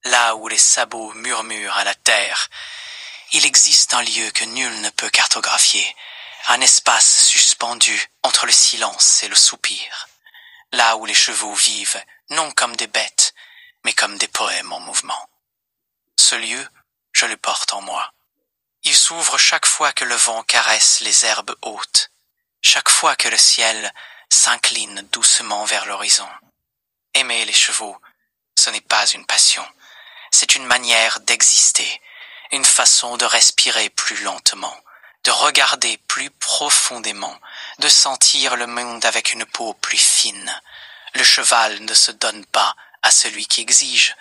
là où les sabots murmurent à la terre. Il existe un lieu que nul ne peut cartographier, un espace suspendu entre le silence et le soupir, là où les chevaux vivent, non comme des bêtes, mais comme des poèmes en mouvement. Ce lieu, je le porte en moi. Il s'ouvre chaque fois que le vent caresse les herbes hautes, chaque fois que le ciel s'incline doucement vers l'horizon. Aimer les chevaux, ce n'est pas une passion, c'est une manière d'exister, une façon de respirer plus lentement, de regarder plus profondément, de sentir le monde avec une peau plus fine. Le cheval ne se donne pas à celui qui exige,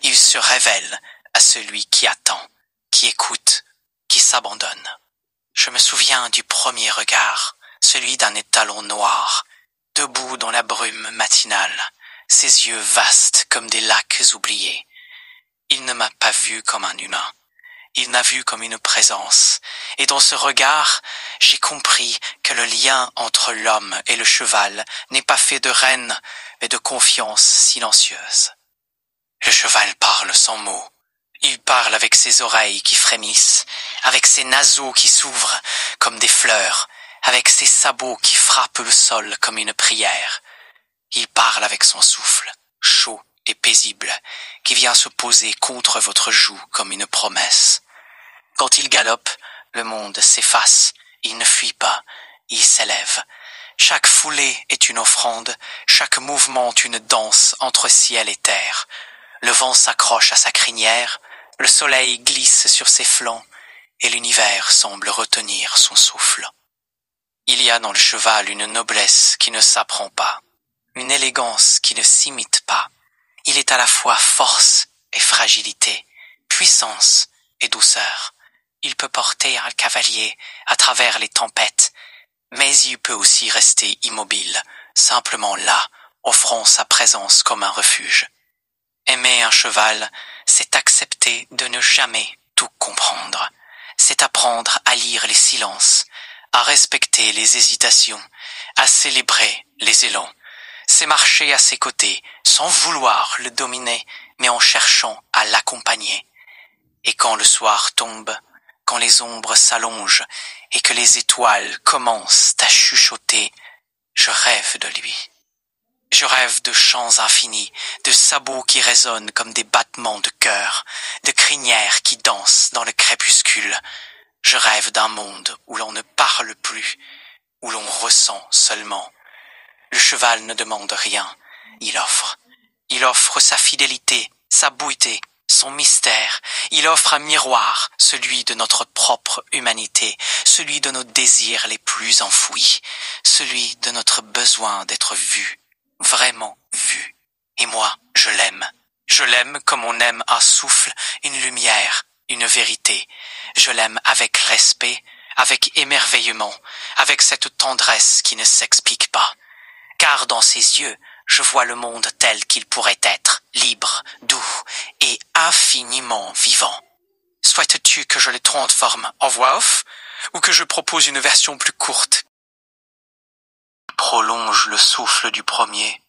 il se révèle à celui qui attend, qui écoute, qui s'abandonne. Je me souviens du premier regard, celui d'un étalon noir, debout dans la brume matinale, ses yeux vastes comme des lacs oubliés. Il ne m'a pas vu comme un humain, il m'a vu comme une présence, et dans ce regard, j'ai compris que le lien entre l'homme et le cheval n'est pas fait de rênes, mais de confiance silencieuse. Le cheval parle sans mots. Il parle avec ses oreilles qui frémissent, avec ses naseaux qui s'ouvrent comme des fleurs, avec ses sabots qui frappent le sol comme une prière. Il parle avec son souffle, chaud et paisible, qui vient se poser contre votre joue comme une promesse. Quand il galope, le monde s'efface, il ne fuit pas, il s'élève. Chaque foulée est une offrande, chaque mouvement une danse entre ciel et terre. Le vent s'accroche à sa crinière, le soleil glisse sur ses flancs, et l'univers semble retenir son souffle. Il y a dans le cheval une noblesse qui ne s'apprend pas, une élégance qui ne s'imite pas. Il est à la fois force et fragilité, puissance et douceur. Il peut porter un cavalier à travers les tempêtes, mais il peut aussi rester immobile, simplement là, offrant sa présence comme un refuge. Aimer un cheval, c'est accepter de ne jamais tout comprendre. C'est apprendre à lire les silences, à respecter les hésitations, à célébrer les élans. C'est marcher à ses côtés, sans vouloir le dominer, mais en cherchant à l'accompagner. Et quand le soir tombe, quand les ombres s'allongent et que les étoiles commencent à chuchoter, je rêve de lui. Je rêve de chants infinis, de sabots qui résonnent comme des battements de cœur, de crinières qui dansent dans le crépuscule. Je rêve d'un monde où l'on ne parle plus, où l'on ressent seulement. Le cheval ne demande rien, il offre. Il offre sa fidélité, sa beauté, son mystère. Il offre un miroir, celui de notre propre humanité, celui de nos désirs les plus enfouis, celui de notre besoin d'être vu, vraiment vu. Et moi, je l'aime. Je l'aime comme on aime un souffle, une lumière, une vérité. Je l'aime avec respect, avec émerveillement, avec cette tendresse qui ne s'explique pas. Car dans ses yeux, je vois le monde tel qu'il pourrait être, libre, doux et infiniment vivant. Souhaites-tu que je le transforme en voix off ou que je propose une version plus courte? Prolonge le souffle du premier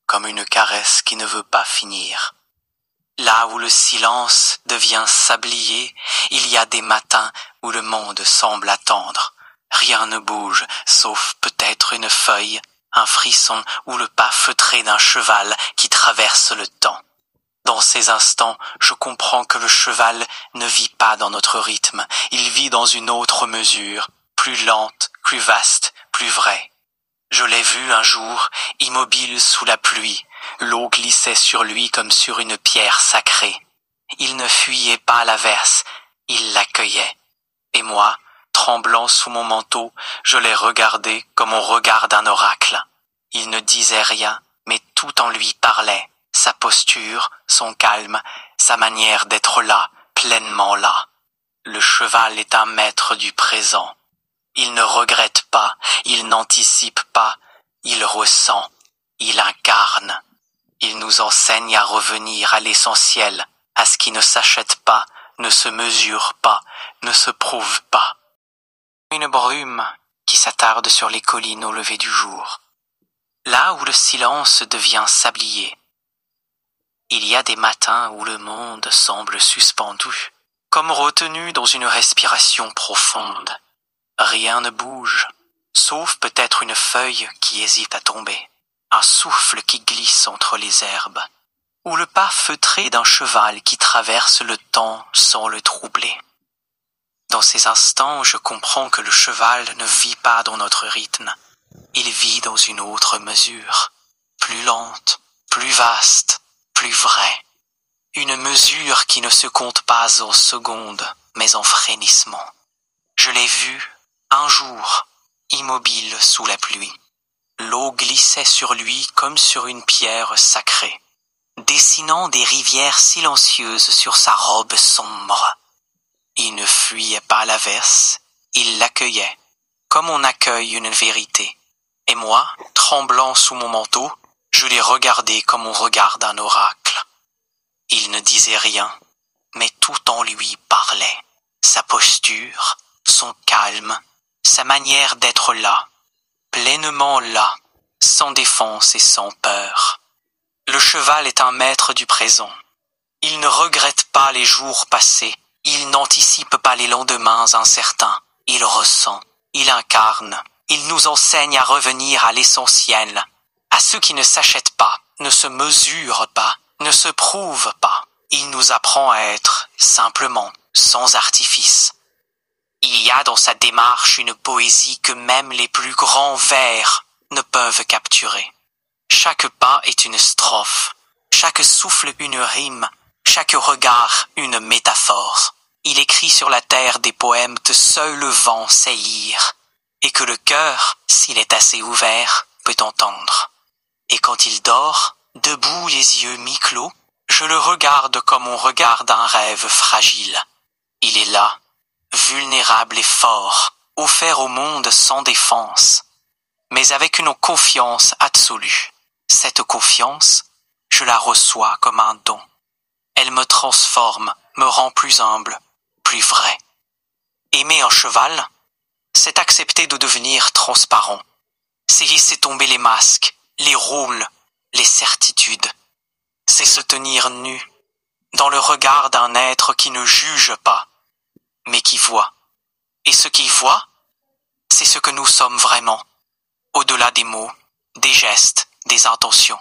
comme une caresse qui ne veut pas finir. Là où le silence devient sablier, il y a des matins où le monde semble attendre. Rien ne bouge, sauf peut-être une feuille, un frisson ou le pas feutré d'un cheval qui traverse le temps. Dans ces instants, je comprends que le cheval ne vit pas dans notre rythme, il vit dans une autre mesure, plus lente, plus vaste, plus vraie. Je l'ai vu un jour, immobile sous la pluie, l'eau glissait sur lui comme sur une pierre sacrée. Il ne fuyait pas l'averse, il l'accueillait. Et moi, tremblant sous mon manteau, je l'ai regardé comme on regarde un oracle. Il ne disait rien, mais tout en lui parlait, sa posture, son calme, sa manière d'être là, pleinement là. Le cheval est un maître du présent. Il ne regrette pas, il n'anticipe pas, il ressent, il incarne. Il nous enseigne à revenir à l'essentiel, à ce qui ne s'achète pas, ne se mesure pas, ne se prouve pas. Une brume qui s'attarde sur les collines au lever du jour, là où le silence devient sablier. Il y a des matins où le monde semble suspendu, comme retenu dans une respiration profonde. Rien ne bouge, sauf peut-être une feuille qui hésite à tomber, un souffle qui glisse entre les herbes, ou le pas feutré d'un cheval qui traverse le temps sans le troubler. Dans ces instants, je comprends que le cheval ne vit pas dans notre rythme. Il vit dans une autre mesure, plus lente, plus vaste, plus vraie. Une mesure qui ne se compte pas en secondes, mais en frémissement. Je l'ai vu, un jour, immobile sous la pluie. L'eau glissait sur lui comme sur une pierre sacrée, dessinant des rivières silencieuses sur sa robe sombre. Il ne fuyait pas l'averse, il l'accueillait, comme on accueille une vérité. Et moi, tremblant sous mon manteau, je l'ai regardé comme on regarde un oracle. Il ne disait rien, mais tout en lui parlait. Sa posture, son calme, sa manière d'être là, pleinement là, sans défense et sans peur. Le cheval est un maître du présent. Il ne regrette pas les jours passés, il n'anticipe pas les lendemains incertains. Il ressent, il incarne, il nous enseigne à revenir à l'essentiel, à ce qui ne s'achète pas, ne se mesure pas, ne se prouve pas. Il nous apprend à être, simplement, sans artifice. Il y a dans sa démarche une poésie que même les plus grands vers ne peuvent capturer. Chaque pas est une strophe, chaque souffle une rime, chaque regard une métaphore. Il écrit sur la terre des poèmes que seul le vent sait lire, et que le cœur, s'il est assez ouvert, peut entendre. Et quand il dort, debout les yeux mi-clos, je le regarde comme on regarde un rêve fragile. Il est là, vulnérable et fort, offert au monde sans défense, mais avec une confiance absolue. Cette confiance, je la reçois comme un don. Elle me transforme, me rend plus humble, plus vrai. Aimer un cheval, c'est accepter de devenir transparent. C'est laisser tomber les masques, les rôles, les certitudes. C'est se tenir nu, dans le regard d'un être qui ne juge pas, mais qui voit. Et ce qu'il voit, c'est ce que nous sommes vraiment, au-delà des mots, des gestes, des intentions.